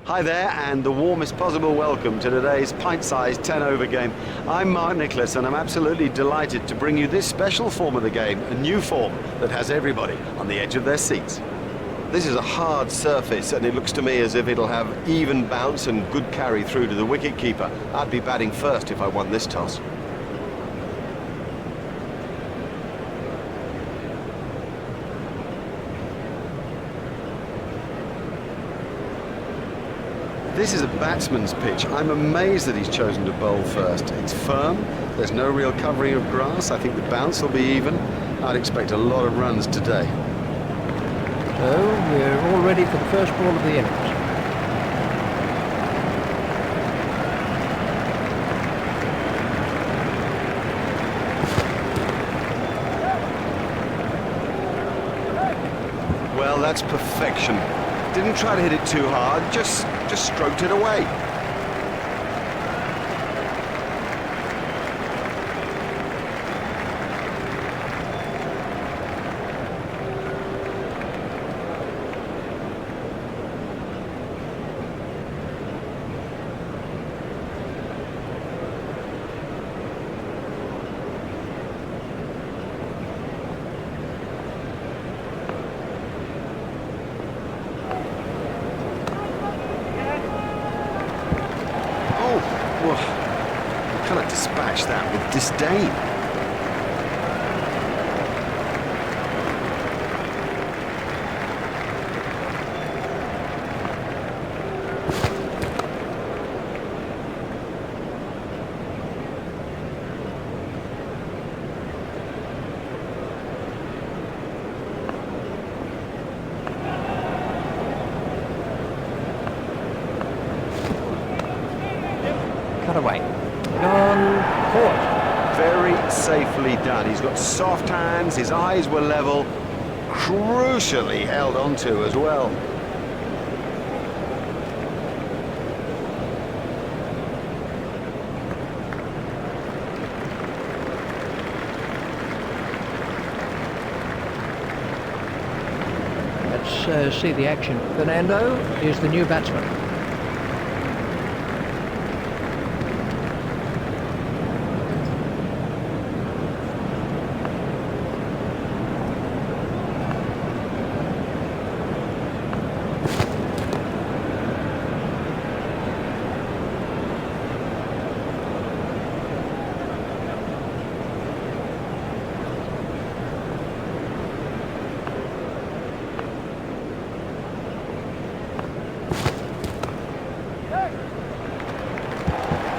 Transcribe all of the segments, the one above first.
Hi there, and the warmest possible welcome to today's pint-sized 10-over game. I'm Mark Nicholas, and I'm absolutely delighted to bring you this special form of the game, a new form that has everybody on the edge of their seats. This is a hard surface, and it looks to me as if it'll have even bounce and good carry through to the wicket-keeper. I'd be batting first if I won this toss. This is a batsman's pitch. I'm amazed that he's chosen to bowl first. It's firm, there's no real covering of grass. I think the bounce will be even. I'd expect a lot of runs today. So we're all ready for the first ball of the innings. Well, that's perfection. Didn't try to hit it too hard, just stroked it away. Kind of dispatched that with disdain. Cut away. Gone, caught. Very safely done. He's got soft hands, his eyes were level, crucially held onto as well. Let's see the action. Fernando is the new batsman.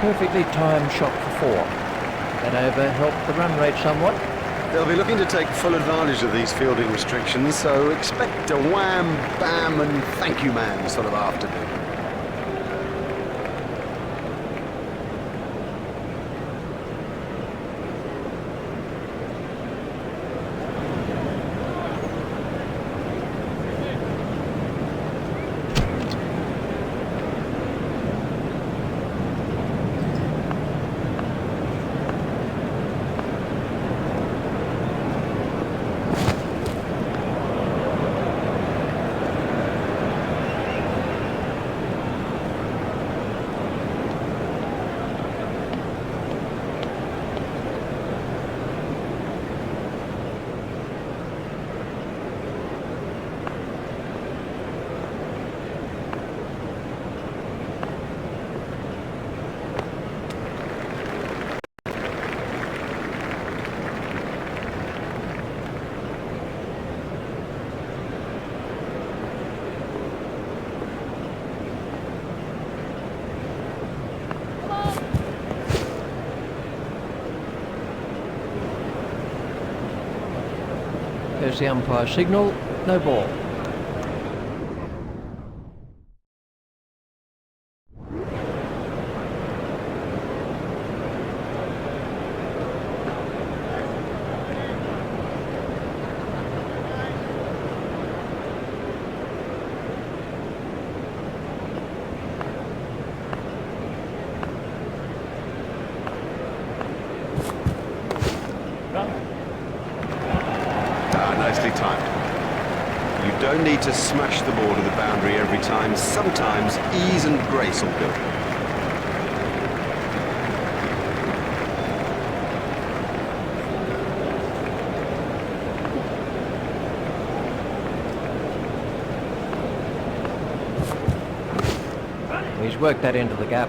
Perfectly timed shot for 4. That over helped the run rate somewhat. They'll be looking to take full advantage of these fielding restrictions, so expect a wham, bam and thank you man sort of afternoon. There's the umpire signal, no ball. Nicely timed. You don't need to smash the ball to the boundary every time. Sometimes ease and grace will do. He's worked that into the gap.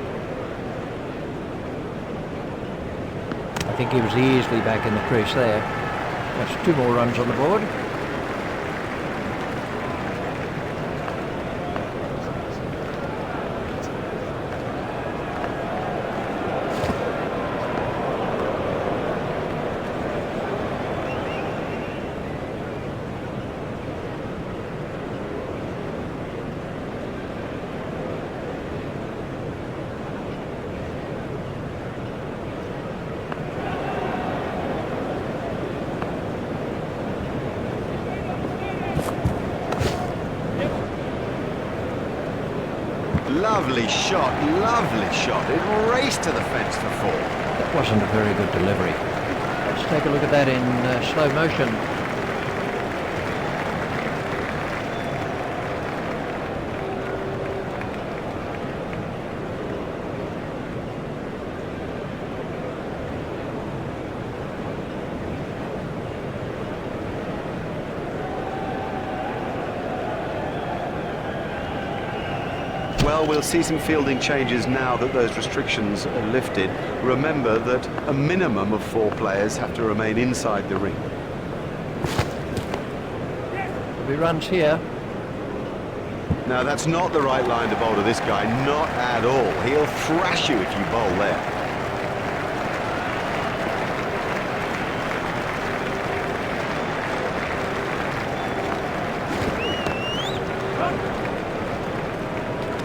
I think he was easily back in the crease there. That's 2 more runs on the board. Lovely shot, lovely shot. It raced to the fence for 4. That wasn't a very good delivery. Let's take a look at that in slow motion. Well, we'll see some fielding changes now that those restrictions are lifted. Remember that a minimum of 4 players have to remain inside the ring. There'll be runs here. Now, that's not the right line to bowl to this guy, not at all. He'll thrash you if you bowl there.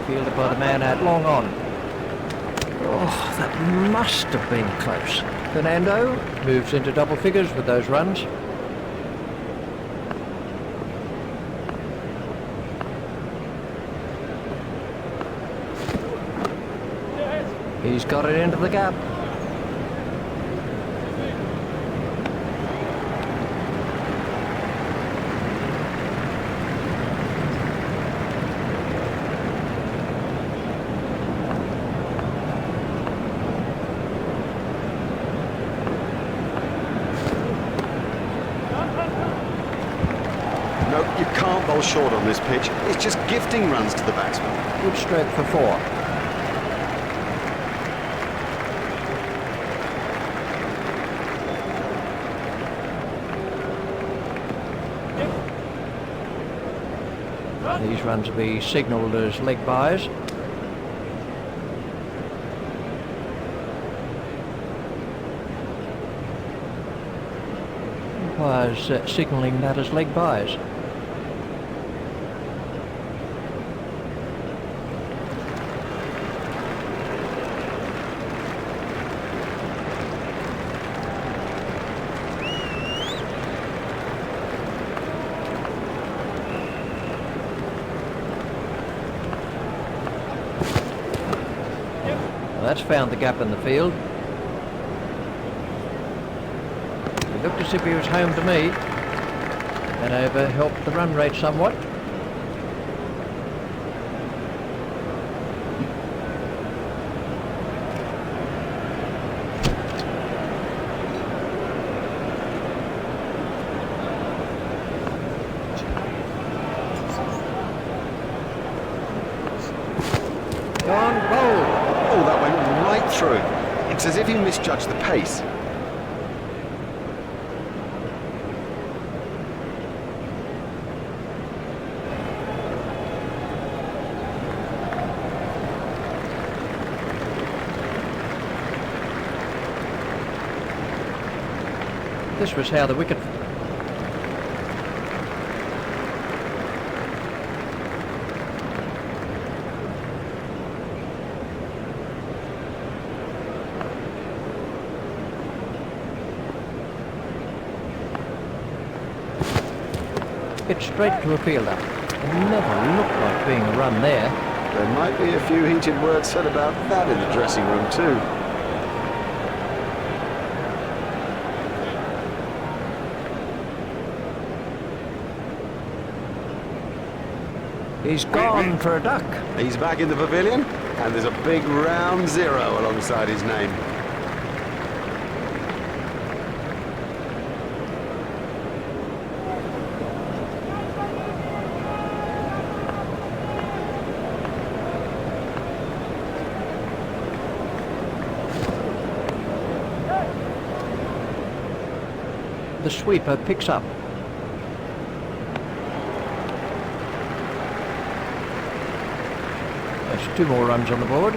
Fielded by the man out long on. Oh, that must have been close. Fernando moves into double figures with those runs. He's got it into the gap. No, you can't bowl short on this pitch. It's just gifting runs to the batsman. Good stroke for 4. These runs will be signalled as leg byes. Umpires signalling that as leg byes. That's found the gap in the field. It looked as if he was home to me. That over helped the run rate somewhat. Gone, bold. Oh, that went right through. It's as if he misjudged the pace. This was how the wicket... Hit straight to a fielder. It never looked like being a run there. There might be a few heated words said about that in the dressing room too. He's gone for a duck. He's back in the pavilion, and there's a big round 0 alongside his name. The sweeper picks up. There's 2 more runs on the board.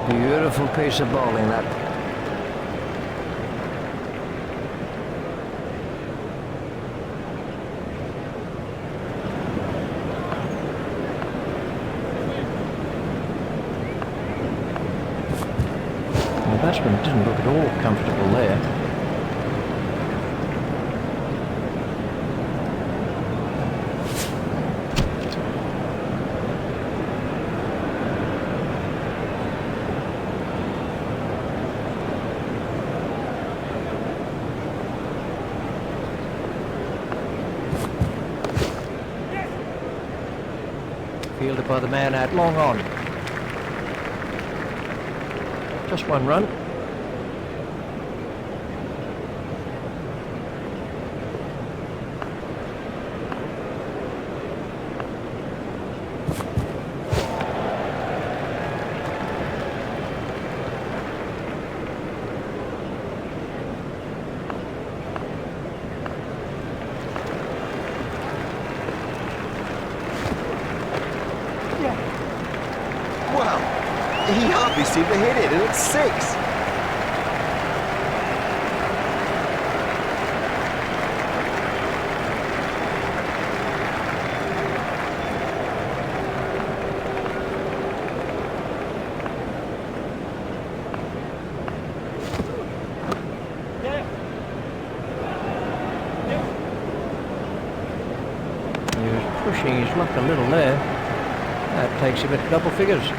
Beautiful piece of bowling, that. The batsman didn't look at all comfortable there. Fielded by the man out long on. Just 1 run. He hardly seemed to hit it, and it's 6. He was pushing his luck a little there. That takes him at double figures.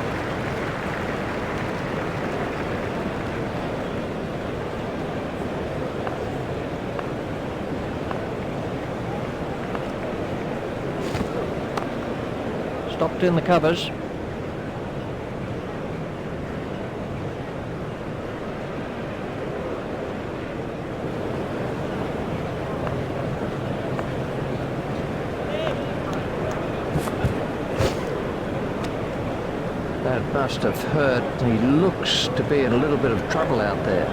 Stopped in the covers. That must have hurt. He looks to be in a little bit of trouble out there.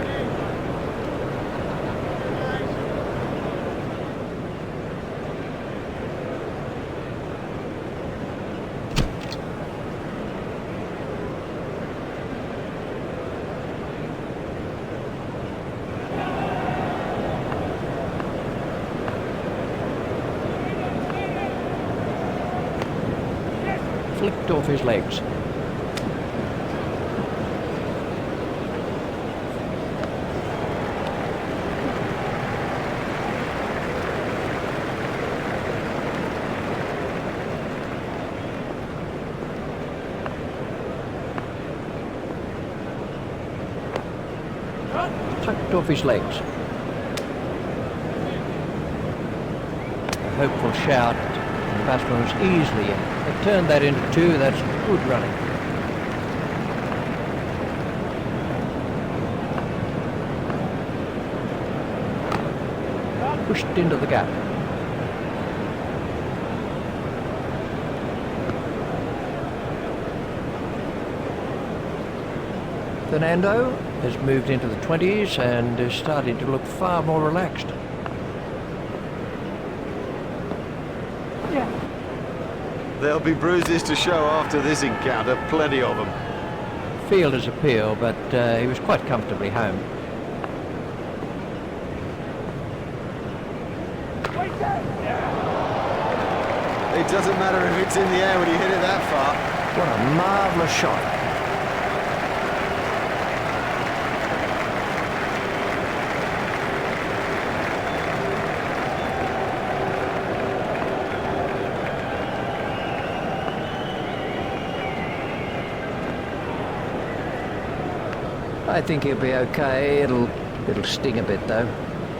Flicked off his legs. Tucked off his legs. A hopeful shout. The batsman was easily in. They turned that into 2. That's good running. Pushed into the gap. Fernando has moved into the 20s and is starting to look far more relaxed. There'll be bruises to show after this encounter, plenty of them. Fielder's appeal, but he was quite comfortably home. It doesn't matter if it's in the air when you hit it that far. What a marvellous shot. I think he'll be okay. It'll sting a bit though.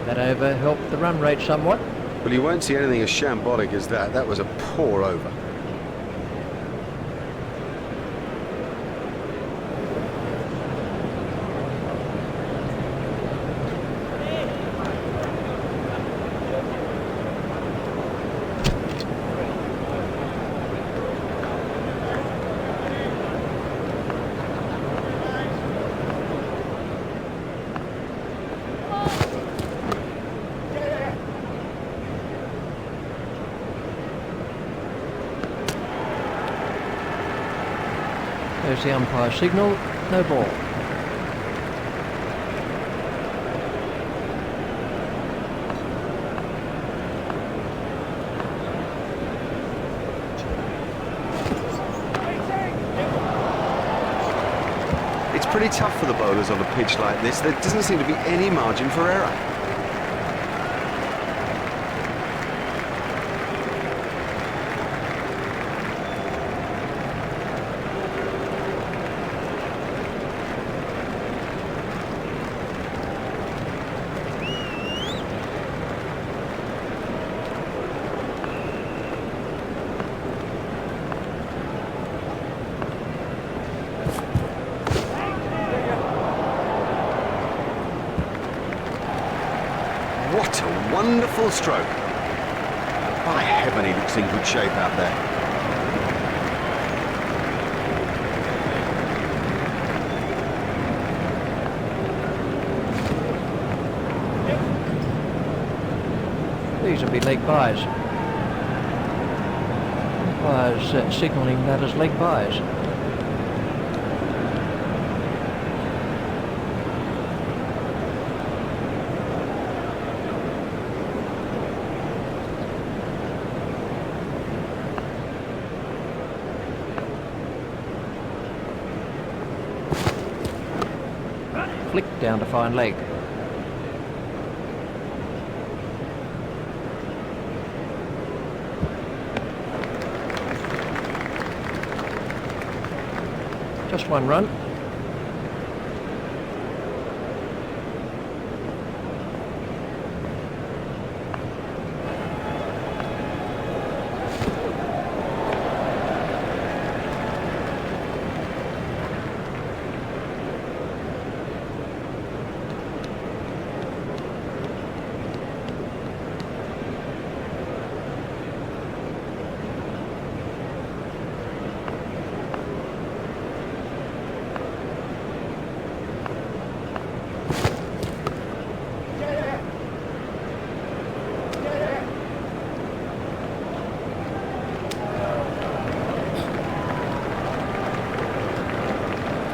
That over helped the run rate somewhat. Well, you won't see anything as shambolic as that. That was a poor over. There's the umpire signal, no ball. It's pretty tough for the bowlers on a pitch like this. There doesn't seem to be any margin for error. What a wonderful stroke. By heaven, he looks in good shape out there. These will be leg byes. Umpires signalling that as leg byes. Flick down to fine leg. Just one run.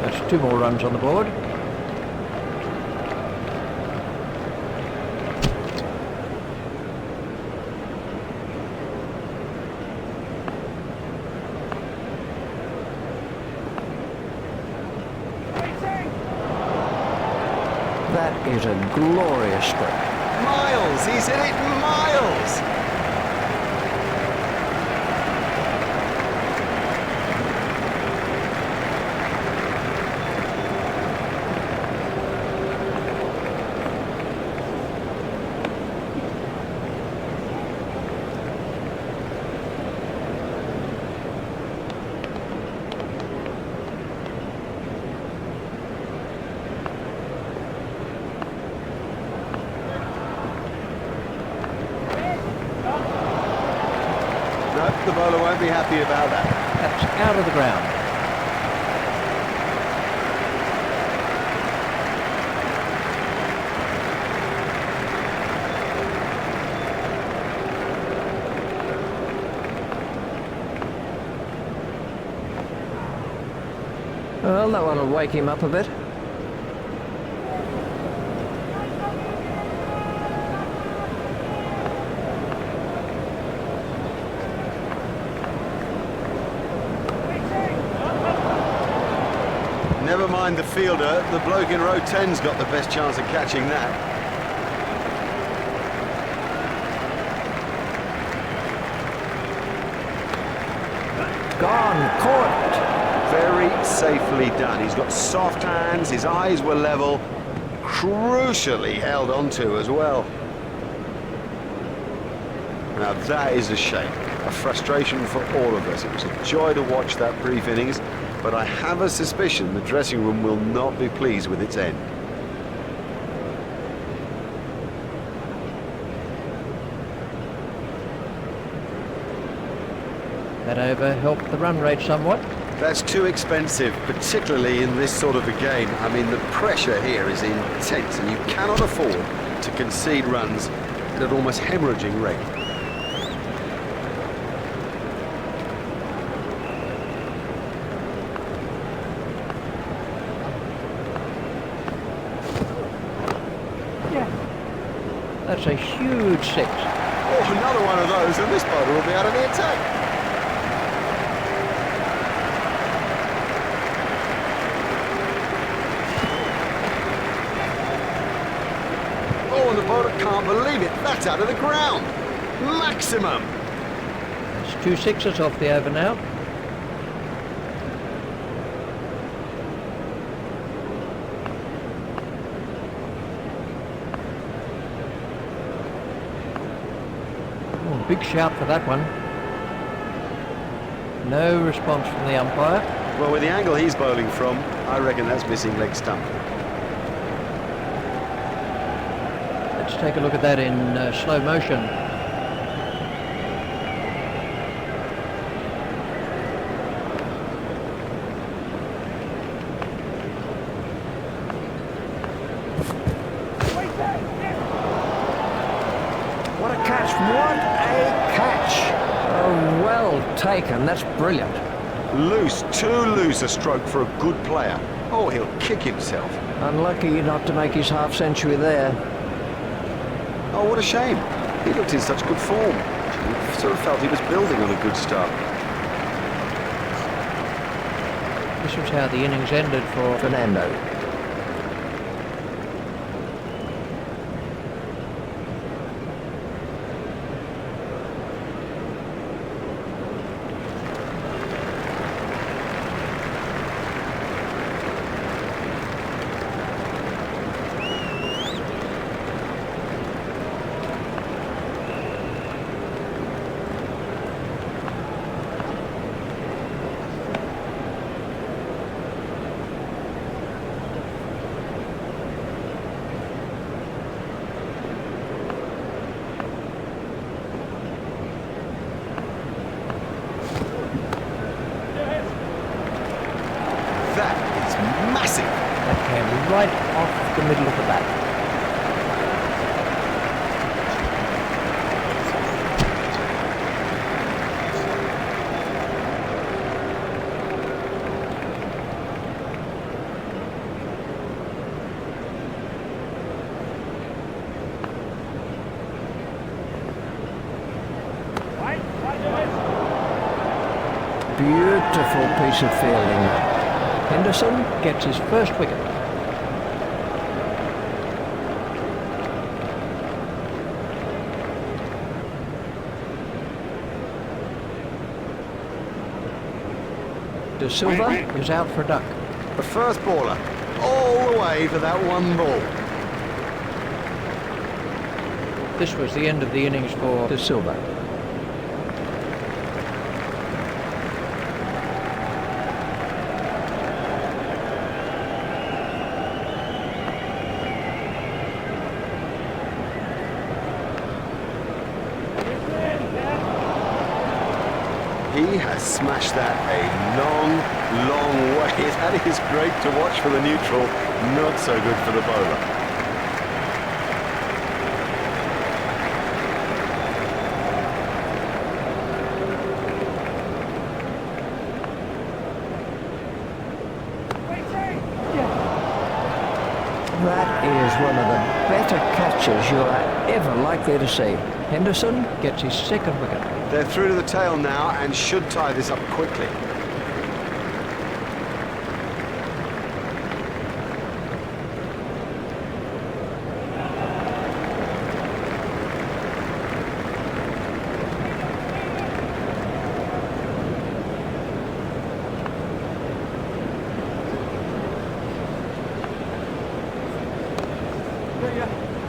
That's 2 more runs on the board. That is a glorious stroke. Miles! He's hit it miles! The bowler won't be happy about that. That's out of the ground. Well, that one will wake him up a bit. Never mind the fielder, the bloke in row 10's got the best chance of catching that. Gone, caught. very safely done. He's got soft hands, his eyes were level, crucially held onto as well. Now that is a shame, a frustration for all of us. It was a joy to watch that brief innings, but I have a suspicion the dressing room will not be pleased with its end. That over helped the run rate somewhat. That's too expensive, particularly in this sort of a game. I mean, the pressure here is intense, and you cannot afford to concede runs at an almost hemorrhaging rate. That's a huge six. Oh, another one of those, and this bowler will be out of the attack. Oh, and the bowler can't believe it. That's out of the ground. Maximum. That's 2 sixes off the over now. Oh, big shout for that one. No response from the umpire. Well, with the angle he's bowling from, I reckon that's missing leg stump. Let's take a look at that in slow motion. What a catch! What a catch! Oh, well taken. That's brilliant. Loose, too loose a stroke for a good player. Oh, he'll kick himself. Unlucky not to make his half-century there. Oh, what a shame. He looked in such good form. He sort of felt he was building on a good start. This was how the innings ended for Fernando. Massive. That came right off the middle of the bat. Beautiful piece of fielding. Henderson gets his first wicket. De Silva is out for a duck. The first baller, all the way for that one ball. This was the end of the innings for De Silva. He has smashed that a long, long way. That is great to watch for the neutral, not so good for the bowler. That is one of the better catches you are ever likely to see. Henderson gets his second wicket. They're through to the tail now and should tie this up quickly.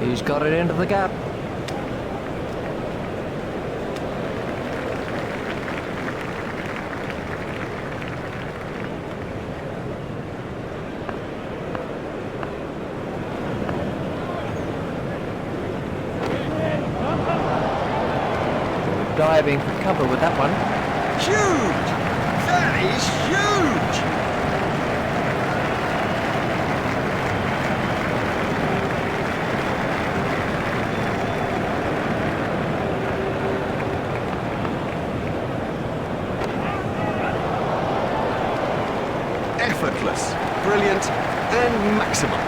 He's got it into the gap. Diving for cover with that one. Huge! That is huge! Effortless, brilliant, and maximum.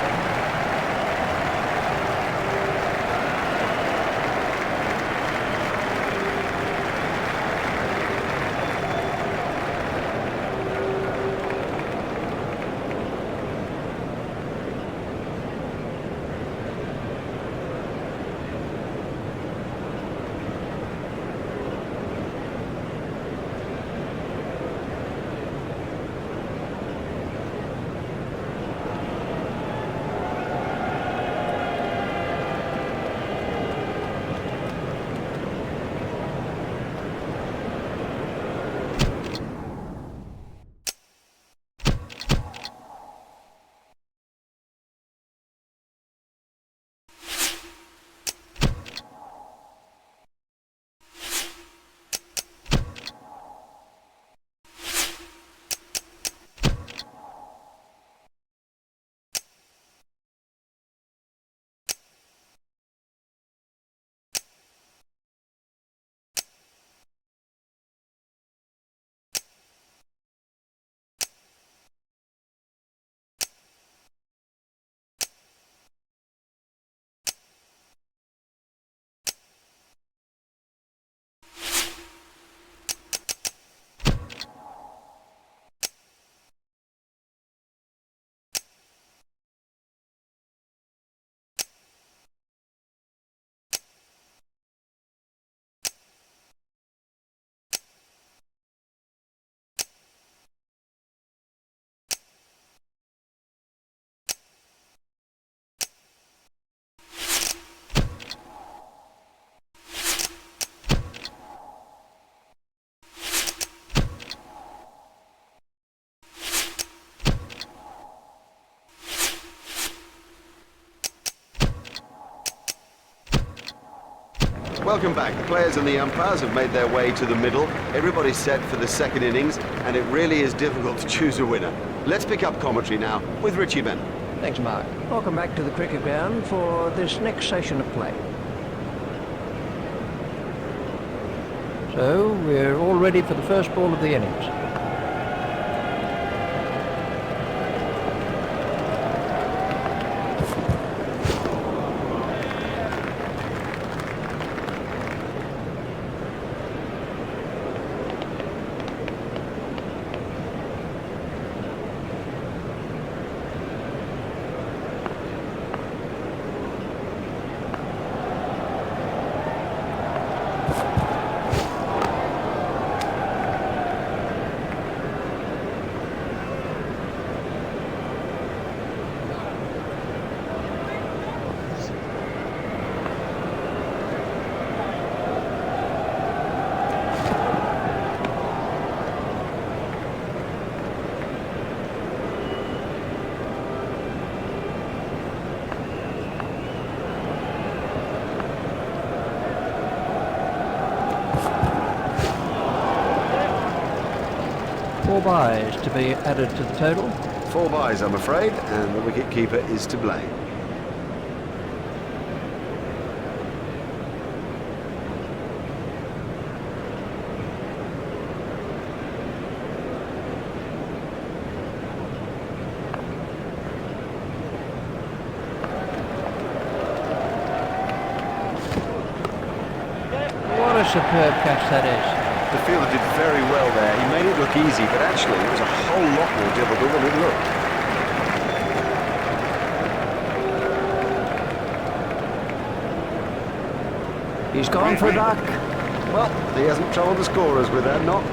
Welcome back. The players and the umpires have made their way to the middle. Everybody's set for the second innings, and it really is difficult to choose a winner. Let's pick up commentary now with Richie Ben. Thanks, Mark. Welcome back to the cricket ground for this next session of play. So, we're all ready for the first ball of the innings. Four byes to be added to the total. 4 byes, I'm afraid, and the wicket-keeper is to blame. What a superb catch that is. The fielder did very well there. He made it look easy, but actually it was a whole lot more difficult than it looked. He's gone for a duck. Well, he hasn't troubled the scorers with that knock.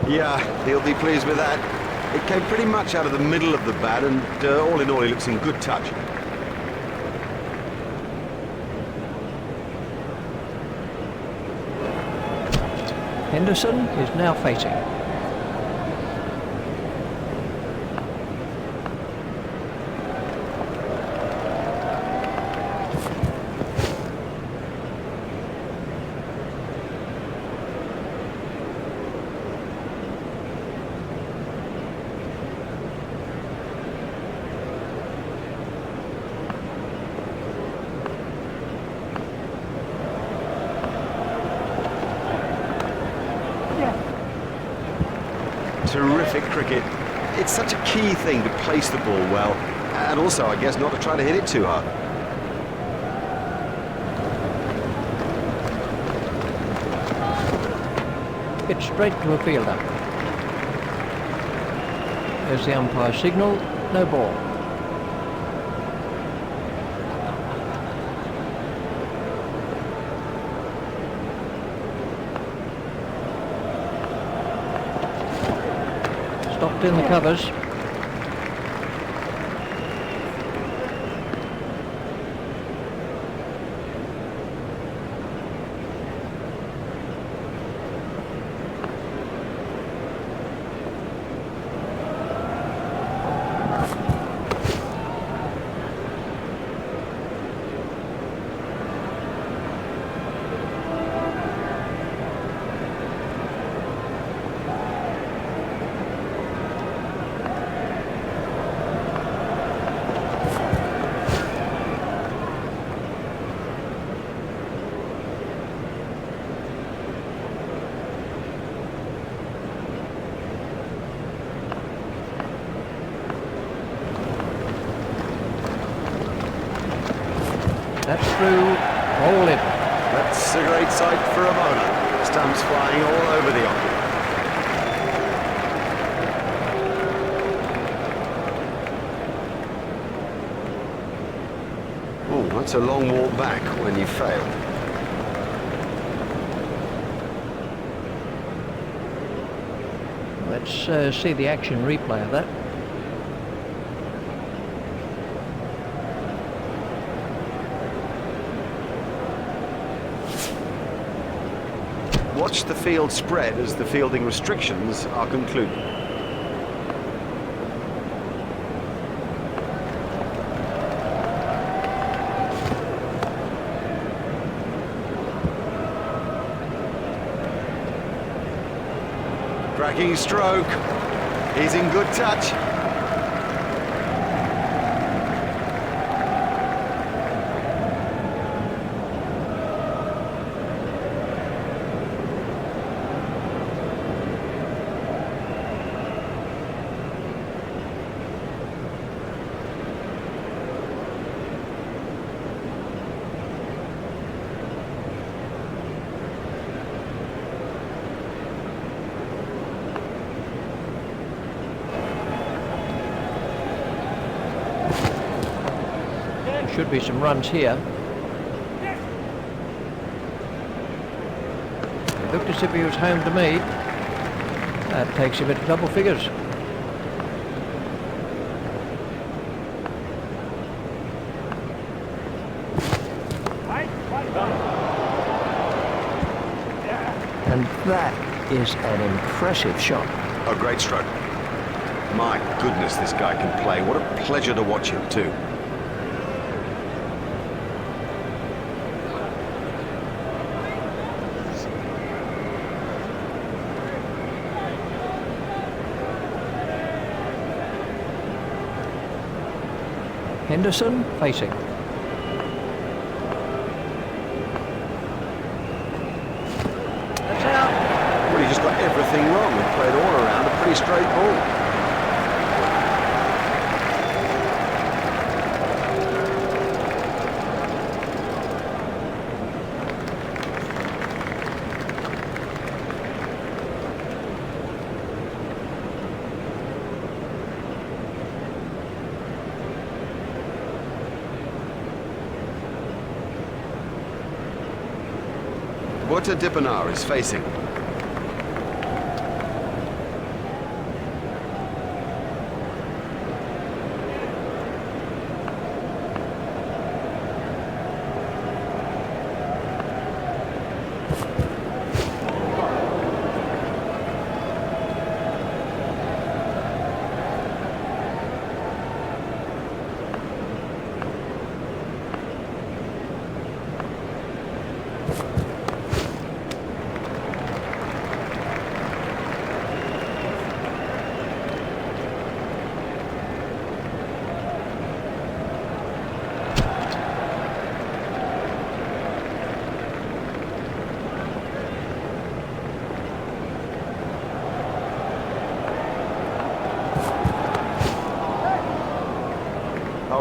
Yeah, he'll be pleased with that. It came pretty much out of the middle of the bat, and all in all, he looks in good touch. Henderson is now facing. Terrific cricket. It's such a key thing to place the ball well, and also, I guess, not to try to hit it too hard. Hit straight to a fielder. There's the umpire signal, no ball. Stopped in the covers. That's through, all in. That's a great sight for a bowler. Stumps flying all over the occupant. Oh, that's a long walk back when you fail. Let's see the action replay of that. Watch the field spread as the fielding restrictions are concluded. Cracking stroke. He's in good touch. Should be some runs here. It looked as if he was home to me. That takes him into double figures. And that is an impressive shot. A great stroke. My goodness, this guy can play. What a pleasure to watch him too. Henderson facing. That's out. Well, he just got everything wrong and played all around a pretty straight ball. Proteas is facing.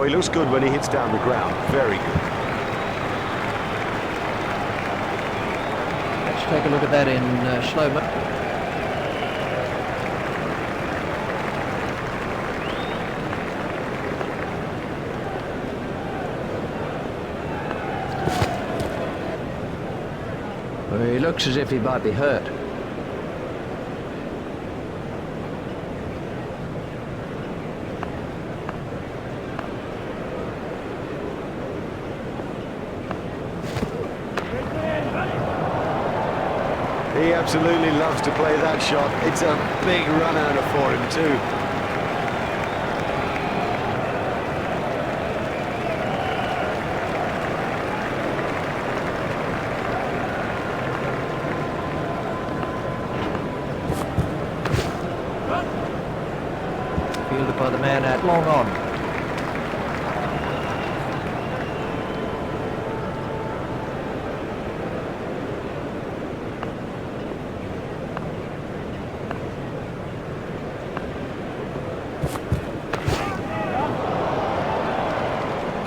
he looks good when he hits down the ground. Very good. Let's take a look at that in slow-mo. He looks as if he might be hurt. He absolutely loves to play that shot. It's a big run-outer for him too. Fielded by the man at long on.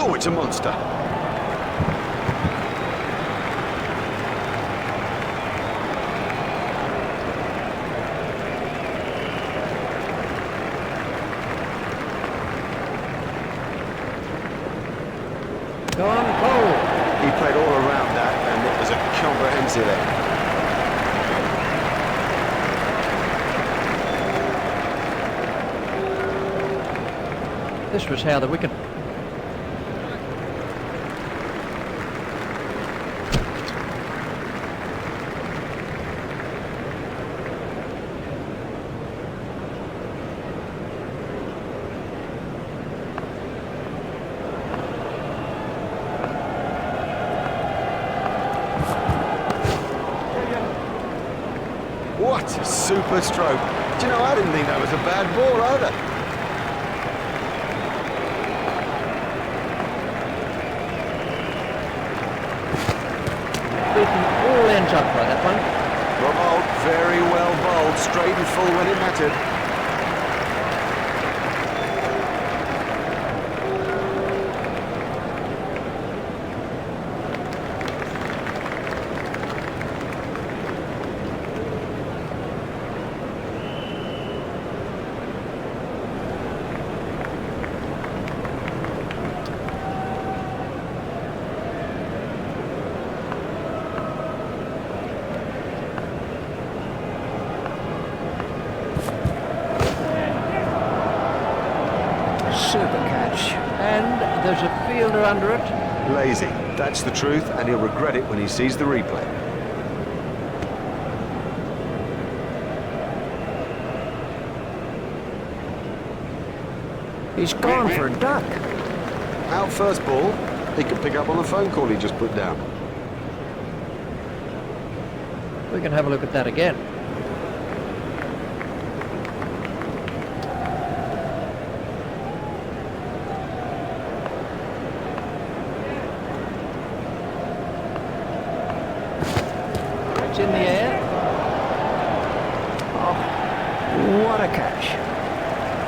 Oh, it's a monster. Go on, goal! He played all around that, and it was a comprehensive effort. This was how the wicket... What a super stroke. Do you know, I didn't think that was a bad ball either. Beaten all ends up by that one. Well, very well bowled, straight and full when it mattered. Super catch. And there's a fielder under it. Lazy, that's the truth, and he'll regret it when he sees the replay. He's gone for a duck. Out first ball, he could pick up on the phone call he just put down. We can have a look at that again. It's in the air. Oh, what a catch.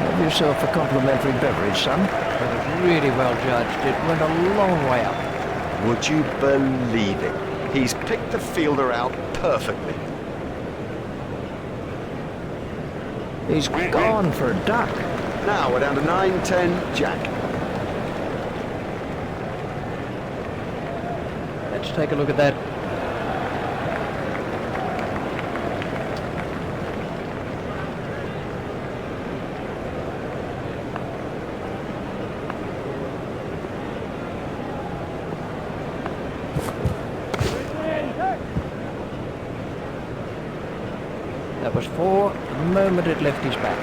Have yourself a complimentary beverage, son. That was really well judged. It went a long way up. Would you believe it? He's picked the fielder out perfectly. He's gone for a duck. Now we're down to 9-10, Jack. Let's take a look at that. That was 4 the moment it left his back.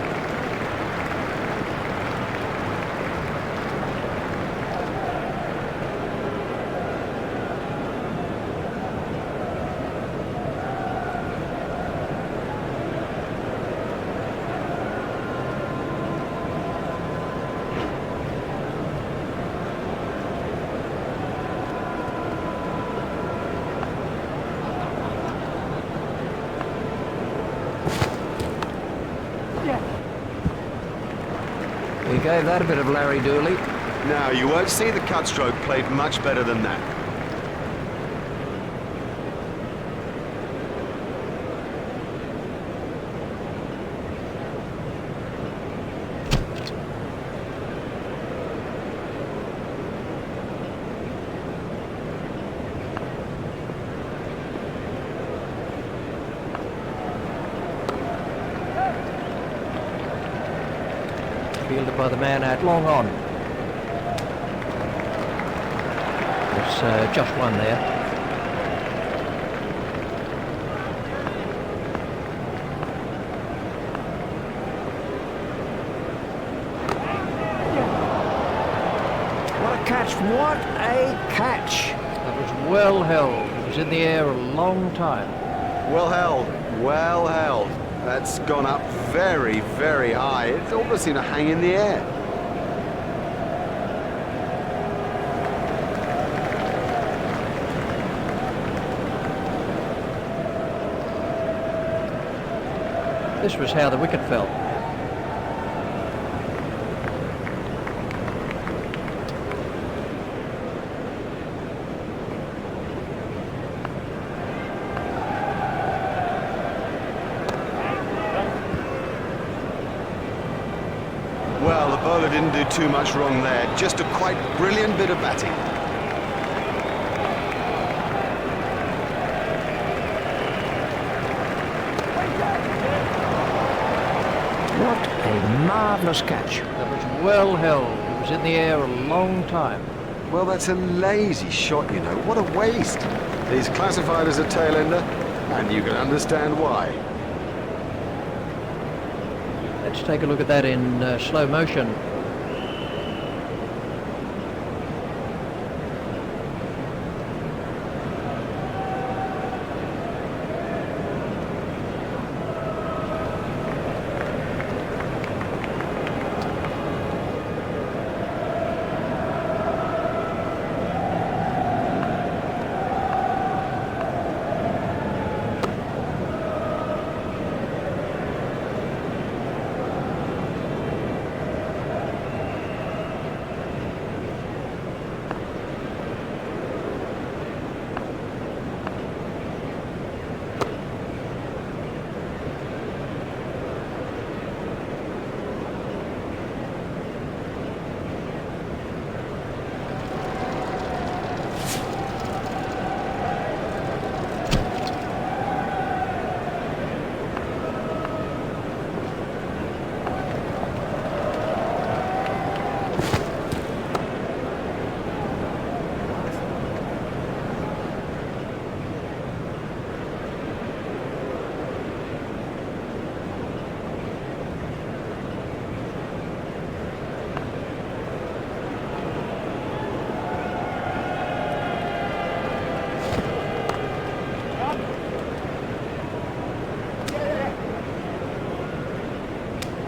He gave that a bit of Larry Dooley. Now, you won't see the cut stroke played much better than that. Fielded by the man out long on. There's just one there. What a catch, what a catch! That was well held. It was in the air a long time. Well held, well held. That's gone up very, very high. It almost seemed to hang in the air. This was how the wicket fell. Well, the bowler didn't do too much wrong there. Just a quite brilliant bit of batting. What a marvellous catch. That was well held. It was in the air a long time. Well, that's a lazy shot, you know. What a waste. He's classified as a tail-ender, and you can understand why. Let's take a look at that in slow motion.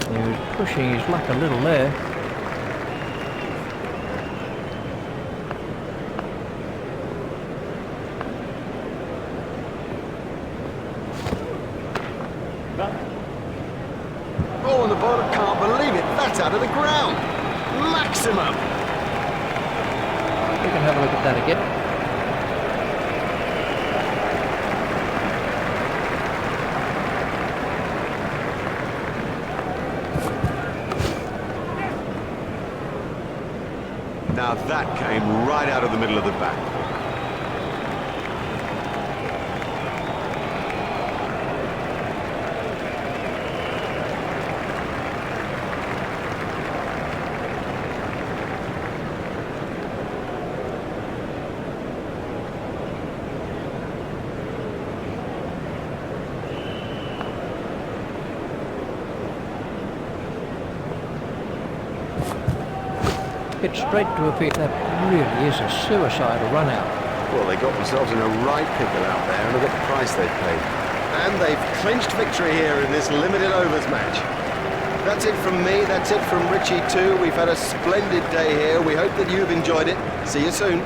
He was pushing his luck a little there. Oh, and the bowler can't believe it. That's out of the ground. Maximum. We can have a look at that again. Now that came right out of the middle of the bat. Hit straight to a field. That really is a suicidal run out. Well, they got themselves in a right pickle out there, and look at the price they've paid. And they've clinched victory here in this limited overs match. That's it from me, that's it from Richie too. We've had a splendid day here. We hope that you've enjoyed it. See you soon.